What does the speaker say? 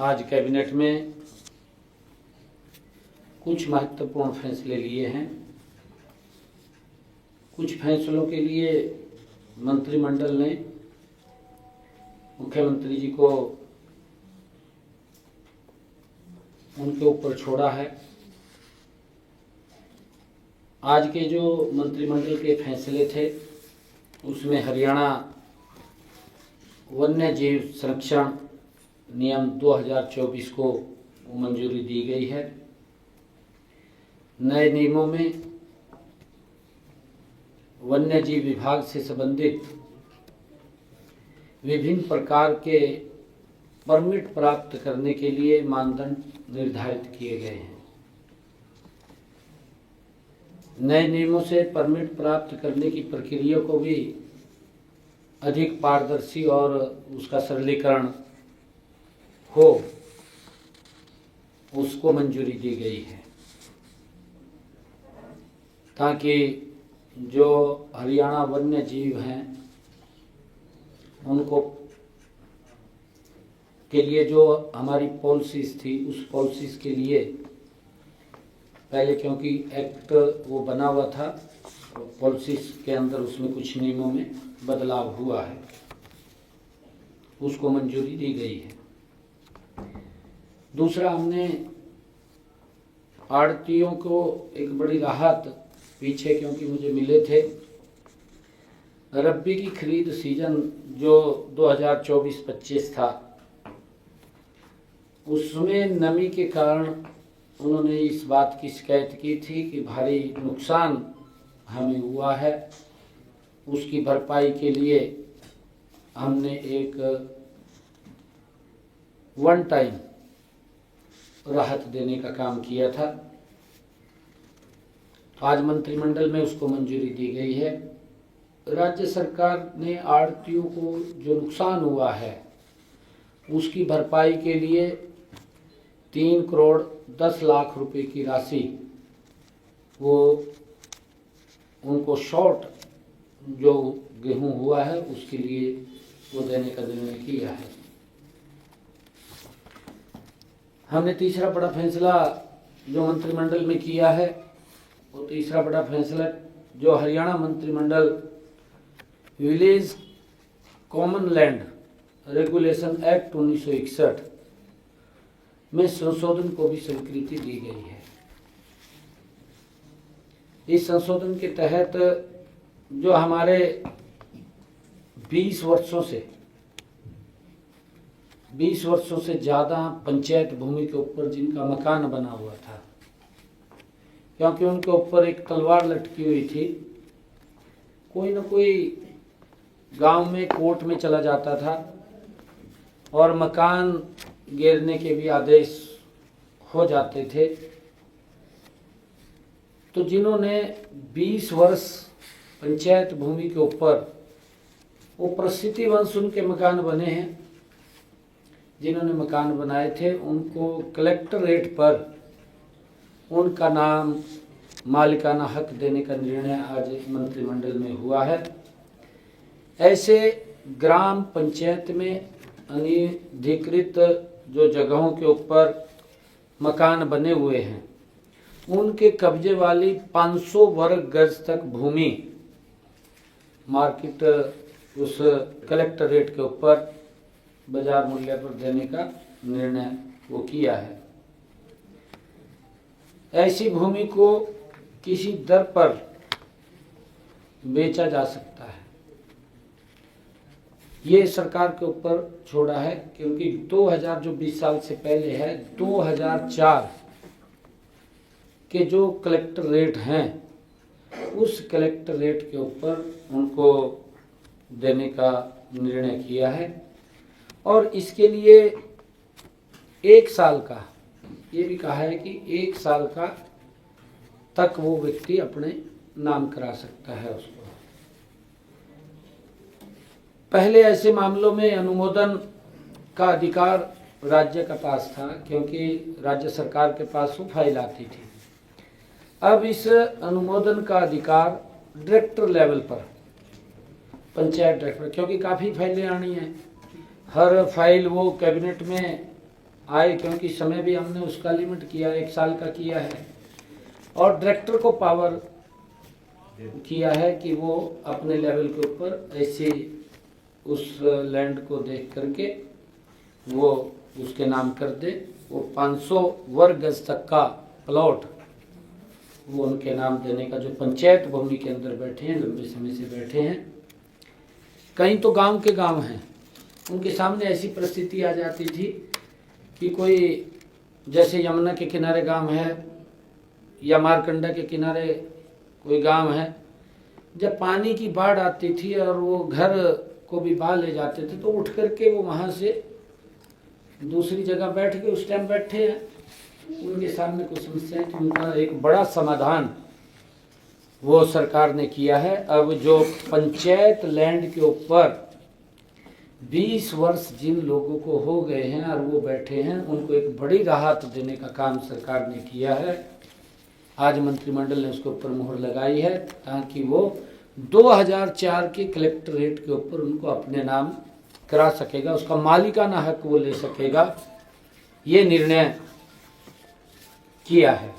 आज कैबिनेट में कुछ महत्वपूर्ण फैसले लिए हैं। कुछ फैसलों के लिए मंत्रिमंडल ने मुख्यमंत्री जी को उनके ऊपर छोड़ा है। आज के जो मंत्रिमंडल के फैसले थे उसमें हरियाणा वन्य जीव संरक्षण नियम 2024 को मंजूरी दी गई है। नए नियमों में वन्य जीव विभाग से संबंधित विभिन्न प्रकार के परमिट प्राप्त करने के लिए मानदंड निर्धारित किए गए हैं। नए नियमों से परमिट प्राप्त करने की प्रक्रिया को भी अधिक पारदर्शी और उसका सरलीकरण हो, उसको मंजूरी दी गई है, ताकि जो हरियाणा वन्य जीव हैं उनको के लिए जो हमारी पॉलिसीज थी उस पॉलिसीज के लिए पहले, क्योंकि एक्ट वो बना हुआ था, पॉलिसीज के अंदर उसमें कुछ नियमों में बदलाव हुआ है, उसको मंजूरी दी गई है। दूसरा, हमने आड़तियों को एक बड़ी राहत पीछे, क्योंकि मुझे मिले थे, रब्बी की खरीद सीजन जो 2024-25 था उसमें नमी के कारण उन्होंने इस बात की शिकायत की थी कि भारी नुकसान हमें हुआ है। उसकी भरपाई के लिए हमने एक वन टाइम राहत देने का काम किया था। आज मंत्रिमंडल में उसको मंजूरी दी गई है। राज्य सरकार ने आड़तियों को जो नुकसान हुआ है उसकी भरपाई के लिए 3 करोड़ 10 लाख रुपए की राशि वो उनको शॉर्ट जो गेहूं हुआ है उसके लिए वो देने का निर्णय किया है। हमने तीसरा बड़ा फैसला जो मंत्रिमंडल में किया है, वो तीसरा बड़ा फैसला जो हरियाणा मंत्रिमंडल village common land regulation act 1961 में संशोधन को भी स्वीकृति दी गई है। इस संशोधन के तहत जो हमारे 20 वर्षों से ज़्यादा पंचायत भूमि के ऊपर जिनका मकान बना हुआ था, क्योंकि उनके ऊपर एक तलवार लटकी हुई थी, कोई ना कोई गांव में कोर्ट में चला जाता था और मकान गिरने के भी आदेश हो जाते थे। तो जिन्होंने 20 वर्ष पंचायत भूमि के ऊपर वो प्रसिद्धि वंश उनके मकान बने हैं, जिन्होंने मकान बनाए थे उनको कलेक्टरेट पर उनका नाम मालिकाना हक देने का निर्णय आज मंत्रिमंडल में हुआ है। ऐसे ग्राम पंचायत में अनधिकृत जो जगहों के ऊपर मकान बने हुए हैं उनके कब्जे वाली 500 वर्ग गज तक भूमि मार्केट उस कलेक्टरेट के ऊपर बाजार मूल्य पर देने का निर्णय वो किया है। ऐसी भूमि को किसी दर पर बेचा जा सकता है, ये सरकार के ऊपर छोड़ा है, क्योंकि 2000 जो 20 साल से पहले है, 2004 के जो कलेक्टर रेट हैं उस कलेक्टर रेट के ऊपर उनको देने का निर्णय किया है। और इसके लिए 1 साल का, ये भी कहा है कि 1 साल का तक वो व्यक्ति अपने नाम करा सकता है उसको। पहले ऐसे मामलों में अनुमोदन का अधिकार राज्य का पास था, क्योंकि राज्य सरकार के पास वो फाइल आती थी। अब इस अनुमोदन का अधिकार डायरेक्टर लेवल पर, पंचायत डायरेक्टर, क्योंकि काफ़ी फाइलें आनी हैं, हर फाइल वो कैबिनेट में आए, क्योंकि समय भी हमने उसका लिमिट किया, 1 साल का किया है। और डायरेक्टर को पावर किया है कि वो अपने लेवल के ऊपर ऐसे उस लैंड को देख करके वो उसके नाम कर दे। वो 500 वर्ग गज तक का प्लॉट वो उनके नाम देने का, जो पंचायत भूमि के अंदर बैठे हैं, लंबे समय से बैठे हैं। कहीं तो गांव के गांव हैं, उनके सामने ऐसी परिस्थिति आ जाती थी कि कोई जैसे यमुना के किनारे गांव है या मारकंडा के किनारे कोई गांव है, जब पानी की बाढ़ आती थी और वो घर को भी बहा ले जाते थे, तो उठ करके वो वहाँ से दूसरी जगह बैठ के उस टाइम बैठे हैं, उनके सामने कुछ समस्याएं थी, उनका एक बड़ा समाधान वो सरकार ने किया है। अब जो पंचायत लैंड के ऊपर 20 वर्ष जिन लोगों को हो गए हैं और वो बैठे हैं, उनको एक बड़ी राहत देने का काम सरकार ने किया है। आज मंत्रिमंडल ने उसके ऊपर मुहर लगाई है, ताकि वो 2004 के कलेक्टरेट के ऊपर उनको अपने नाम करा सकेगा, उसका मालिकाना हक वो ले सकेगा। ये निर्णय किया है।